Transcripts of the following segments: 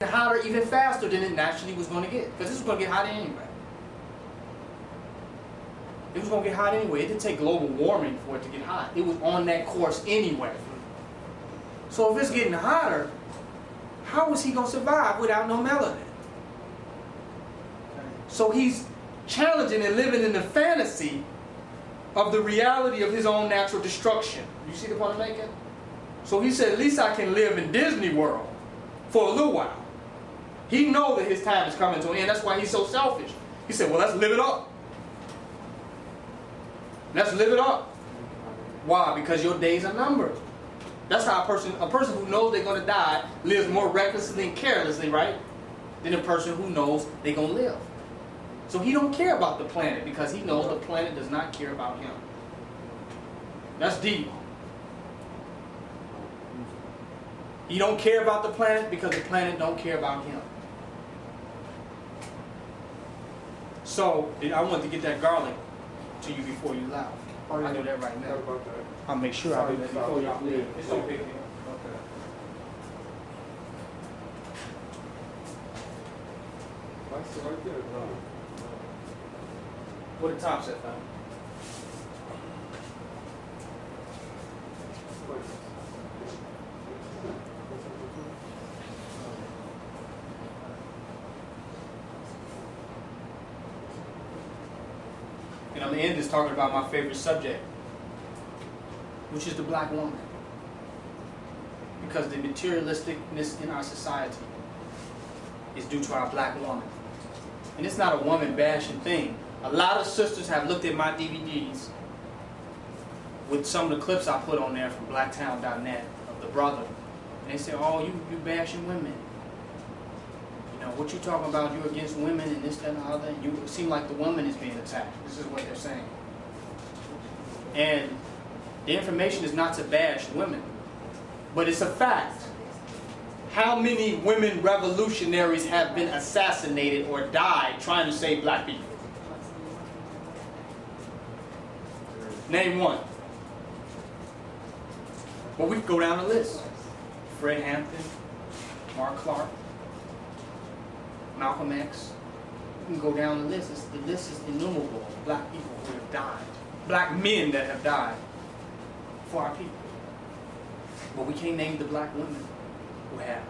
hotter even faster than it naturally was going to get, because this was going to get hot anyway. It was going to get hot anyway. It didn't take global warming for it to get hot. It was on that course anyway. So if it's getting hotter, how is he going to survive without no melanin? So he's challenging and living in the fantasy of the reality of his own natural destruction. You see the point I'm making? So he said, at least I can live in Disney World for a little while. He knows that his time is coming to an end. That's why he's so selfish. He said, well, let's live it up. Let's live it up. Why? Because your days are numbered. That's how a person who knows they're going to die lives more recklessly and carelessly, right? Than a person who knows they're going to live. So he don't care about the planet because he knows the planet does not care about him. That's deep. He don't care about the planet because the planet don't care about him. So I want to get that garlic to you before you left. I'll do that right now. I'll make sure I do that before y'all leave. It's no big deal. Okay. That's right there, bro. What the top set, fam? And I'm going to end this talking about my favorite subject, which is the black woman. Because the materialisticness in our society is due to our black woman. And it's not a woman bashing thing. A lot of sisters have looked at my DVDs with some of the clips I put on there from blacktown.net of the brother. And they say, oh, you bashing women. You know, what you talking about, you're against women and this, that, and the other. You seem like the woman is being attacked. This is what they're saying. And the information is not to bash women, but it's a fact. How many women revolutionaries have been assassinated or died trying to save black people? Name one. Well, we can go down the list. Fred Hampton, Mark Clark, Malcolm X. We can go down the list. The list is innumerable of black people who have died. Black men that have died for our people. But we can't name the black women who have.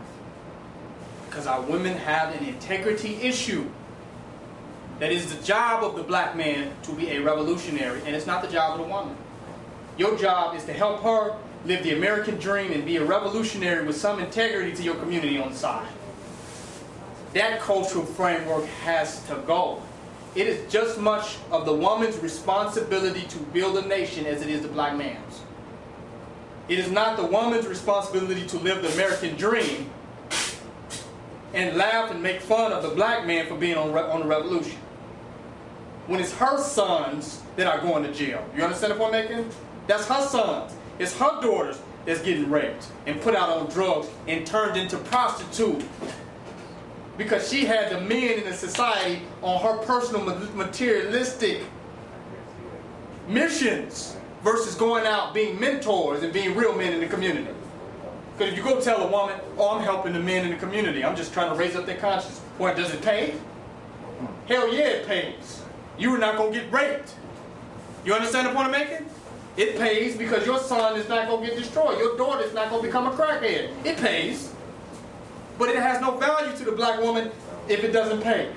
Because our women have an integrity issue. That is the job of the black man to be a revolutionary, and it's not the job of the woman. Your job is to help her live the American dream and be a revolutionary with some integrity to your community on the side. That cultural framework has to go. It is just much of the woman's responsibility to build a nation as it is the black man's. It is not the woman's responsibility to live the American dream and laugh and make fun of the black man for being on the revolution. When it's her sons that are going to jail. You understand the point I'm making? That's her sons. It's her daughters that's getting raped and put out on drugs and turned into prostitutes. Because she had the men in the society on her personal materialistic missions versus going out being mentors and being real men in the community. Because if you go tell a woman, oh, I'm helping the men in the community, I'm just trying to raise up their conscience. Well, does it pay? Hell yeah, it pays. You're not going to get raped. You understand the point I'm making? It pays because your son is not going to get destroyed. Your daughter is not going to become a crackhead. It pays. But it has no value to the black woman if it doesn't pay.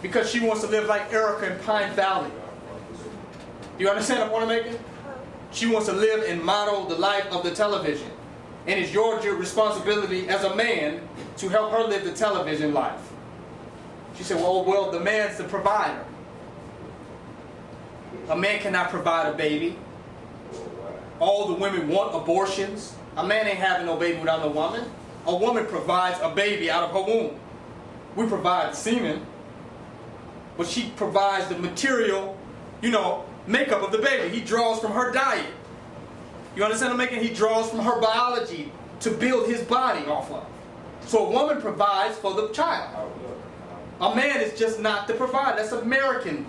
Because she wants to live like Erica in Pine Valley. You understand the point I'm making? She wants to live and model the life of the television. And it's your responsibility as a man to help her live the television life. She said, well, the man's the provider. A man cannot provide a baby. All the women want abortions. A man ain't having no baby without no woman. A woman provides a baby out of her womb. We provide semen, but she provides the material, makeup of the baby. He draws from her diet. You understand what I'm making? He draws from her biology to build his body off of. So a woman provides for the child. A man is just not the provider. That's Americanism.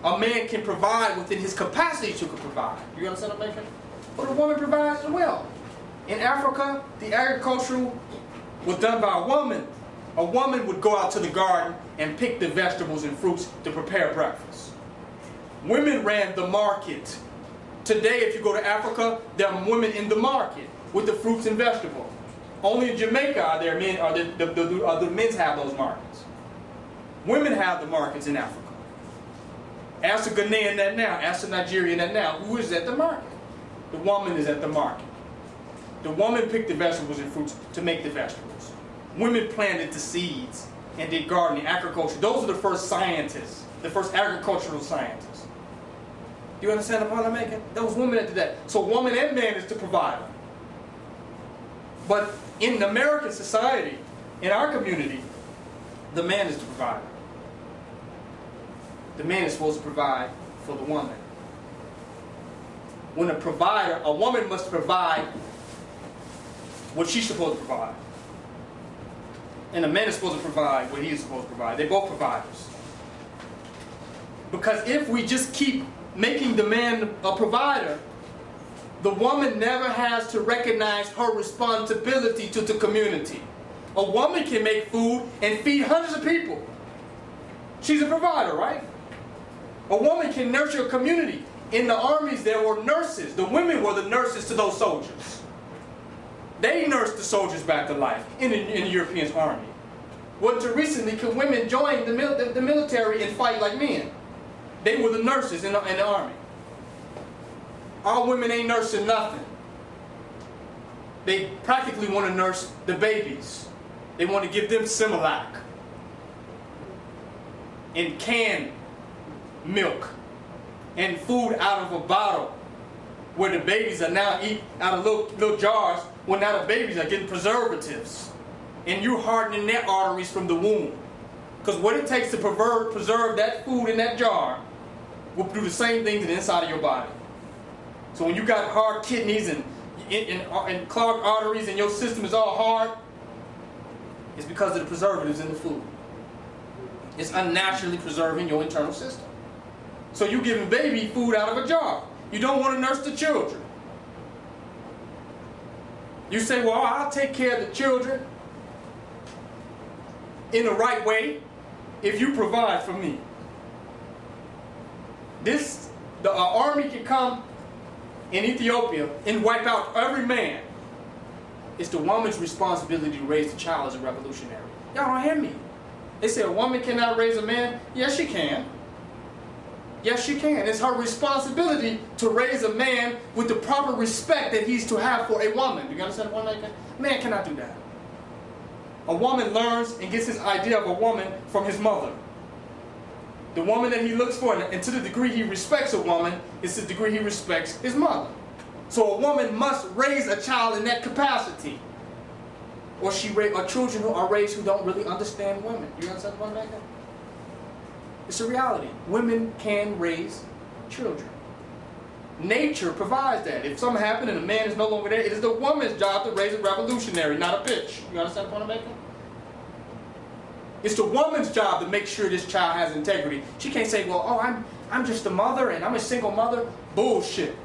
A man can provide within his capacity to provide. You understand what I'm making? But a woman provides as well. In Africa, the agricultural was done by a woman. A woman would go out to the garden and pick the vegetables and fruits to prepare breakfast. Women ran the market. Today, if you go to Africa, there are women in the market with the fruits and vegetables. Only in Jamaica are there men, or the men's have those markets. Women have the markets in Africa. Ask a Ghanaian that now. Ask a Nigerian that now. Who is at the market? The woman is at the market. The woman picked the vegetables and fruits to make the vegetables. Women planted the seeds and did gardening, agriculture. Those are the first scientists, the first agricultural scientists. Do you understand the point I'm making? Those women that did that. So woman and man is the provider. But in American society, in our community, the man is the provider. The man is supposed to provide for the woman. When a woman must provide what she's supposed to provide. And a man is supposed to provide what he is supposed to provide. They're both providers. Because if we just keep making the man a provider, the woman never has to recognize her responsibility to the community. A woman can make food and feed hundreds of people. She's a provider, right? A woman can nurture a community. In the armies, there were nurses. The women were the nurses to those soldiers. They nursed the soldiers back to life in the European army. Well, until recently, could women join the military and fight like men? They were the nurses in the army. Our women ain't nursing nothing. They practically want to nurse the babies. They want to give them Similac and canned milk and food out of a bottle, where the babies are now eat out of little jars. Well, now the babies are getting preservatives, and you're hardening their arteries from the womb. Because what it takes to preserve that food in that jar will do the same thing to the inside of your body. So when you got hard kidneys and clogged arteries and your system is all hard, it's because of the preservatives in the food. It's unnaturally preserving your internal system. So you're giving baby food out of a jar. You don't want to nurse the children. You say, well, I'll take care of the children in the right way if you provide for me. The army can come in Ethiopia and wipe out every man. It's the woman's responsibility to raise the child as a revolutionary. Y'all don't hear me. They say a woman cannot raise a man. Yes, she can. Yes, she can. It's her responsibility to raise a man with the proper respect that he's to have for a woman. Do you understand what I'm saying? Man cannot do that. A woman learns and gets his idea of a woman from his mother. The woman that he looks for, and to the degree he respects a woman, is the degree he respects his mother. So a woman must raise a child in that capacity. Or children who are raised who don't really understand women. Do you understand what I'm saying? It's a reality. Women can raise children. Nature provides that. If something happened and a man is no longer there, it is the woman's job to raise a revolutionary, not a bitch. You understand the point I'm making? It's the woman's job to make sure this child has integrity. She can't say, well, oh, I'm just a mother and I'm a single mother. Bullshit.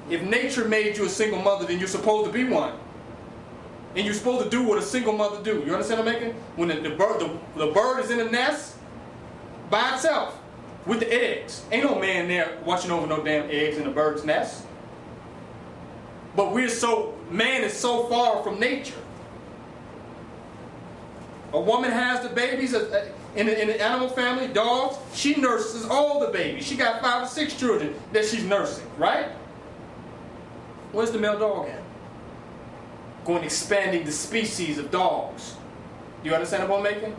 If nature made you a single mother, then you're supposed to be one. And you're supposed to do what a single mother do. You understand what I'm making? When the bird is in the nest by itself with the eggs. Ain't no man there watching over no damn eggs in the bird's nest. But man is so far from nature. A woman has the babies in the animal family, dogs. She nurses all the babies. She got 5 or 6 children that she's nursing, right? Where's the male dog at? Going expanding the species of dogs. Do you understand what I'm making?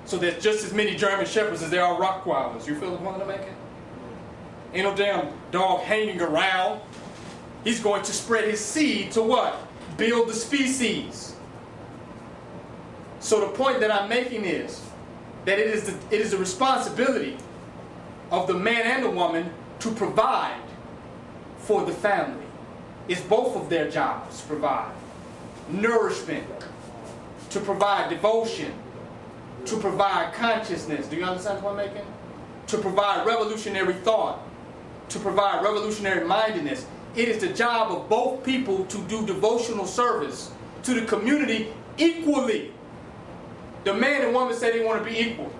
So there's just as many German Shepherds as there are Rottweilers. You feel the point I'm making? Ain't no damn dog hanging around. He's going to spread his seed to what? Build the species. So the point that I'm making is that it is the responsibility of the man and the woman to provide for the family. It's both of their jobs to provide nourishment, to provide devotion, to provide consciousness. Do you understand what I'm making? To provide revolutionary thought, to provide revolutionary mindedness. it is the job of both people to do devotional service to the community equally. The man and woman say they want to be equal.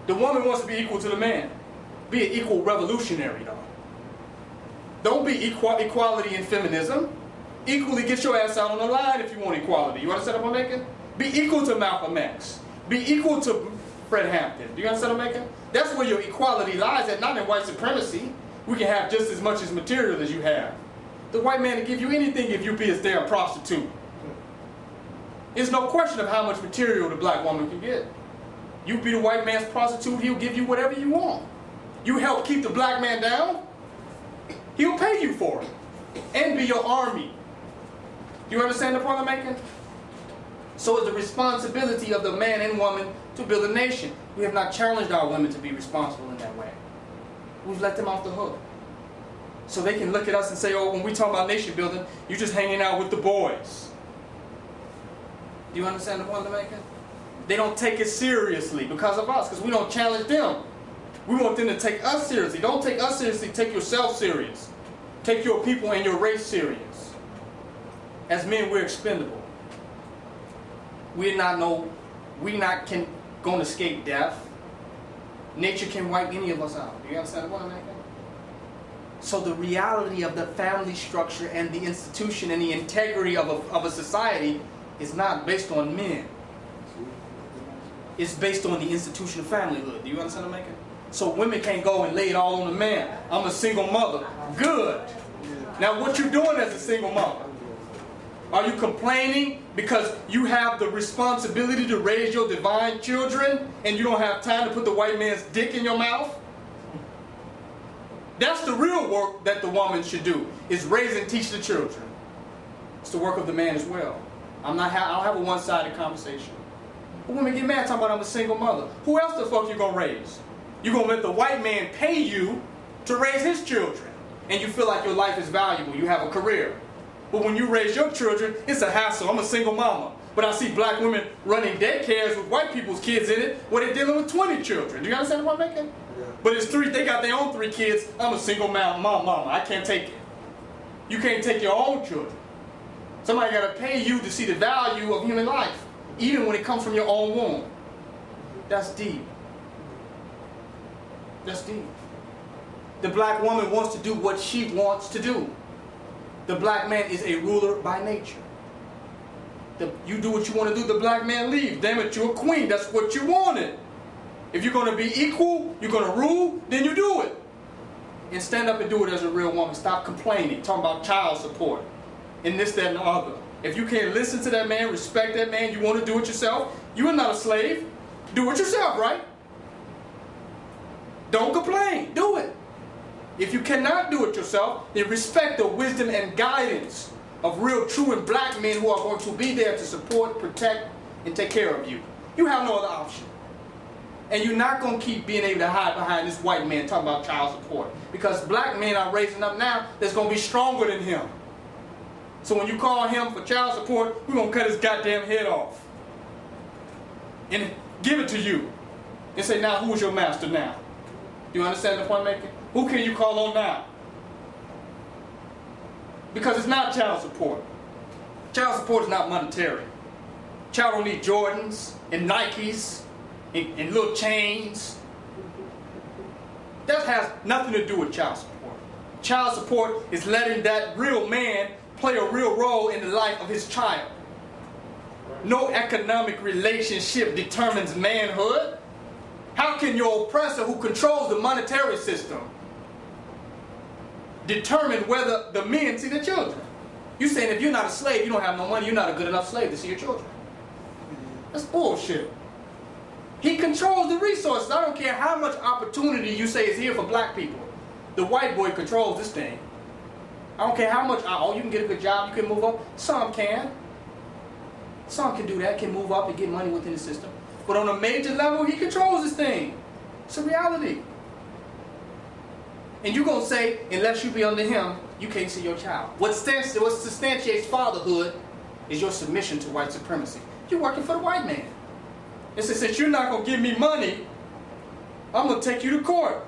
The woman wants to be equal to the man. Be an equal revolutionary, though. Don't be equality in feminism. Equally get your ass out on the line if you want equality. You understand what I'm making? Be equal to Malcolm X. Be equal to Fred Hampton. Do you understand what I'm making? That's where your equality lies at, not in white supremacy. We can have just as much as material as you have. The white man will give you anything if you be his damn prostitute. There's no question of how much material the black woman can get. You be the white man's prostitute, he'll give you whatever you want. You help keep the black man down, he'll pay you for it. And be your army. You understand the point I'm making? So it's the responsibility of the man and woman to build a nation. We have not challenged our women to be responsible in that way. We've let them off the hook. So they can look at us and say, oh, when we talk about nation building, you're just hanging out with the boys. Do you understand the point I'm making? They don't take it seriously because of us, because we don't challenge them. We want them to take us seriously. Don't take us seriously, take yourself serious. Take your people and your race serious. As men, we're expendable. We're not going to escape death. Nature can wipe any of us out. Do you understand what I'm making? So the reality of the family structure and the institution and the integrity of a society is not based on men. It's based on the institution of familyhood. Do you understand what I'm making? So women can't go and lay it all on the man. I'm a single mother. Good. Now what you doing as a single mother? Are you complaining because you have the responsibility to raise your divine children and you don't have time to put the white man's dick in your mouth? That's the real work that the woman should do, is raise and teach the children. It's the work of the man as well. I don't have a one-sided conversation. But women get mad talking about I'm a single mother. Who else the fuck you gonna raise? You gonna let the white man pay you to raise his children, and you feel like your life is valuable, you have a career. But when you raise your children, it's a hassle. I'm a single mama. But I see black women running daycares with white people's kids in it where they're dealing with 20 children. Do you understand what I'm making? Yeah. But it's they got their own 3 kids. I'm a single mama. I can't take it. You can't take your own children. Somebody got to pay you to see the value of human life, even when it comes from your own womb. That's deep. That's deep. The black woman wants to do what she wants to do. The black man is a ruler by nature. You do what you want to do, the black man leaves. Damn it, you're a queen. That's what you wanted. If you're going to be equal, you're going to rule, then you do it. And stand up and do it as a real woman. Stop complaining, talking about child support, and this, that, and the other. If you can't listen to that man, respect that man, you want to do it yourself, you are not a slave. Do it yourself, right? Don't complain. Do it. If you cannot do it yourself, then respect the wisdom and guidance of real, true, and black men who are going to be there to support, protect, and take care of you. You have no other option. And you're not going to keep being able to hide behind this white man talking about child support. Because black men are raising up now that's going to be stronger than him. So when you call him for child support, we're going to cut his goddamn head off. And give it to you. And say, now who's your master now? Do you understand the point I'm making? Who can you call on now? Because it's not child support. Child support is not monetary. Child don't need Jordans and Nikes and little chains. That has nothing to do with child support. Child support is letting that real man play a real role in the life of his child. No economic relationship determines manhood. How can your oppressor who controls the monetary system determine whether the men see the children? You saying if you're not a slave, you don't have no money, you're not a good enough slave to see your children. That's bullshit. He controls the resources. I don't care how much opportunity you say is here for black people. The white boy controls this thing. I don't care how much, oh, you can get a good job, you can move up. Some can. Some can do that, can move up and get money within the system. But on a major level, he controls this thing. It's a reality. And you're going to say, unless you be under him, you can't see your child. What substantiates fatherhood is your submission to white supremacy. You're working for the white man. It says, since you're not going to give me money, I'm going to take you to court.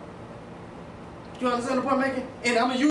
You understand the point I'm making? And I'm going to use